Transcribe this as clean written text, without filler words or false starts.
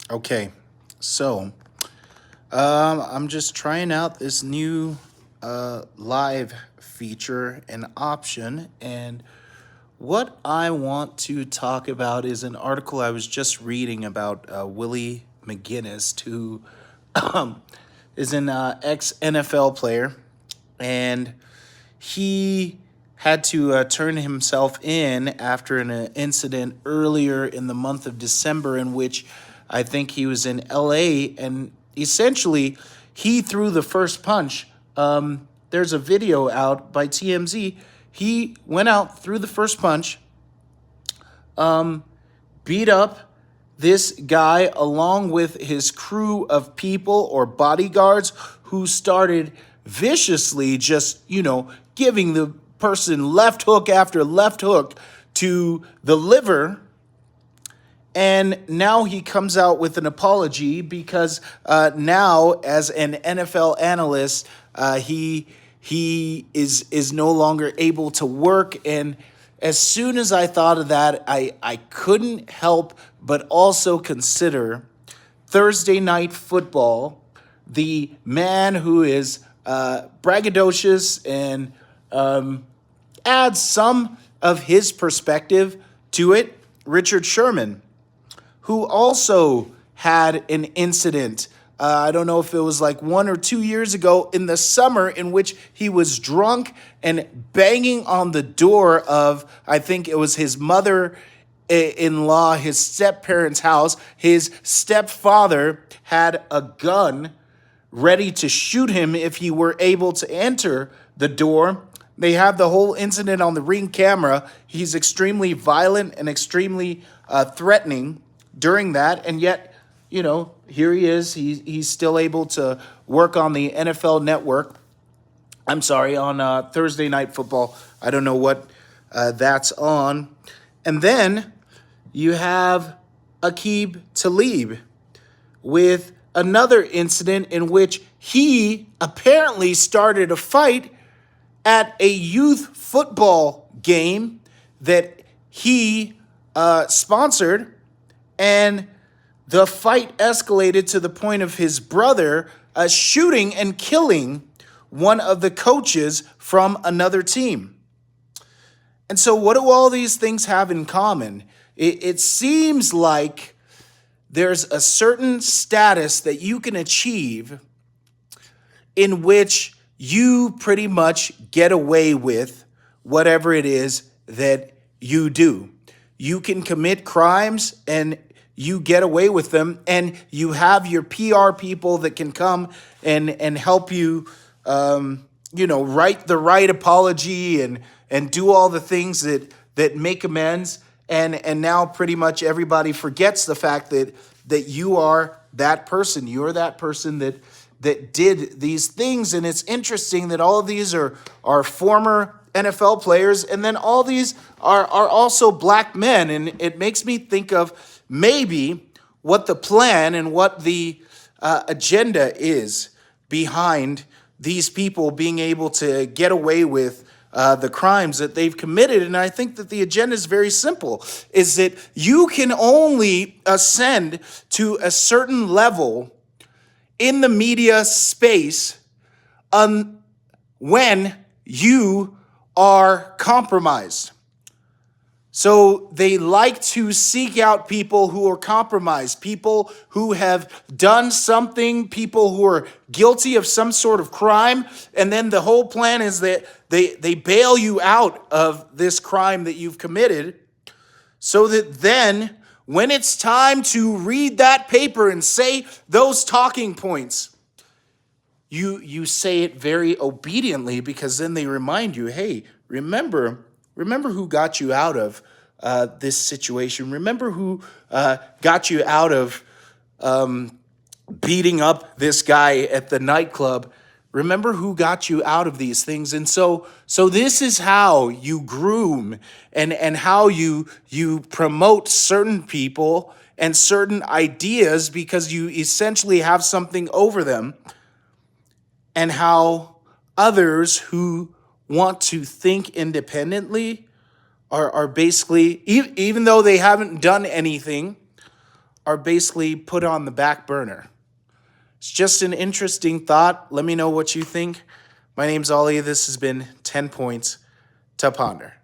Okay, so I'm just trying out this new live feature and option, and what I want to talk about is an article I was just reading about Willie McGinnis, who is an ex NFL player, and he had to turn himself in after an incident earlier in the month of December, in which I think he was in LA, and essentially he threw the first punch. There's a video out by TMZ. He went out, threw the first punch, beat up this guy along with his crew of people or bodyguards who started viciously just, giving the person left hook after left hook to the liver. And now he comes out with an apology because now, as an NFL analyst, he is no longer able to work. And as soon as I thought of that, I couldn't help but also consider Thursday Night Football, the man who is braggadocious and adds some of his perspective to it, Richard Sherman, who also had an incident. I don't know if it was like 1 or 2 years ago in the summer, in which he was drunk and banging on the door of, I think it was his mother-in-law, his step-parents' house. His stepfather had a gun ready to shoot him if he were able to enter the door. They have the whole incident on the Ring camera. He's extremely violent and extremely threatening during that, and yet, here he is. He's still able to work on the NFL Network. I'm sorry, on Thursday Night Football. I don't know what that's on. And then you have Aqib Talib with another incident in which he apparently started a fight at a youth football game that he sponsored, and the fight escalated to the point of his brother shooting and killing one of the coaches from another team. And so what do all these things have in common? It seems like there's a certain status that you can achieve in which you pretty much get away with whatever it is that you do. You can commit crimes and you get away with them, and you have your PR people that can come and help you, write the right apology and do all the things that make amends. And now pretty much everybody forgets the fact that you are that person. You're that person that did these things. And it's interesting that all of these are former NFL players, and then all these are also black men. And it makes me think of maybe what the plan and what the agenda is behind these people being able to get away with the crimes that they've committed. And I think that the agenda is very simple, is that you can only ascend to a certain level in the media space when you are compromised. So they like to seek out people who are compromised, people who have done something, people who are guilty of some sort of crime. And then the whole plan is that they bail you out of this crime that you've committed, so that then when it's time to read that paper and say those talking points, you say it very obediently, because then they remind you, hey, remember who got you out of this situation. Remember who got you out of beating up this guy at the nightclub. Remember who got you out of these things. And so this is how you groom and how you promote certain people and certain ideas, because you essentially have something over them, and how others who want to think independently are basically, even though they haven't done anything, are basically put on the back burner. It's just an interesting thought. Let me know what you think. My name's Ollie. This has been 10 Points to Ponder.